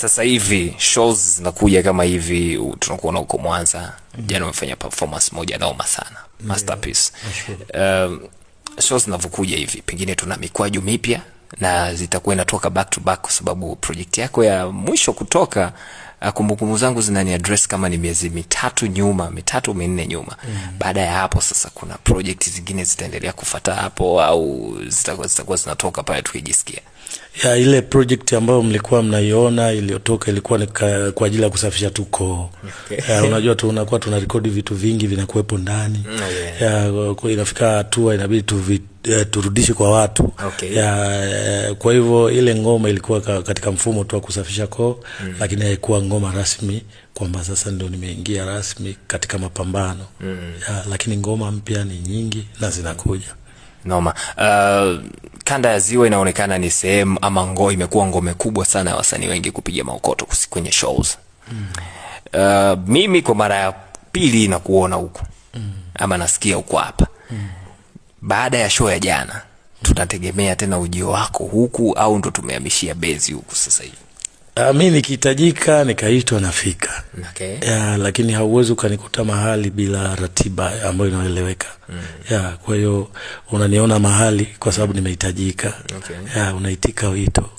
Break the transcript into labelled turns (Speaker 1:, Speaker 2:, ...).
Speaker 1: Sasa hivi shows zinakuja kama hivi, tunakuona huko Mwanza. Jana umefanya performance moja noma sana, masterpiece. Shows zinavyokuja hivi, pengine tuna mikwaju mipya na zitakuwa inatoka back to back, kwa sababu project yako ya mwisho kutoka, kumbukumbu zangu zinani address kama ni miezi mitatu minne nyuma. Baada ya hapo sasa kuna project zingine zitaendelea kufuata hapo, au zitakuwa zinatoka pale tukijisikia?
Speaker 2: Ya ile project ambayo mlikuwa mnaiona iliyotoka ilikuwa ni kwa ajili ya kusafisha tu koo. Unajua tunakuwa tunarekodi vitu vingi vinakuwepo ndani. Kwa inafika hatua inabidi turudishe kwa watu. Kwa hivyo ile ngoma ilikuwa katika mfumo tu wa kusafisha koo, lakini haikuwa ngoma rasmi kwamba sasa ndio nimeingia rasmi katika mapambano. Lakini ngoma mpya ni nyingi na zinakuja.
Speaker 1: Noma. Kanda ya Ziwa inaonekana ni sehemu ama imekuwa ngome kubwa sana ya wasanii wengi kupiga maokoto kwenye shows. Mimi kwa mara ya pili na kuona huko, ama nasikia huko hapa. Baada ya show ya jana, tutategemea tena ujio wako huku, au ndo tumehamishia base huku sasa hivi?
Speaker 2: Mimi nikihitajika nikaitwa nafika. Lakini hauwezi ukanikuta mahali bila ratiba ambayo inaeleweka. Kwa hiyo unaniona mahali kwa sababu nimehitajika. Unaitika wito.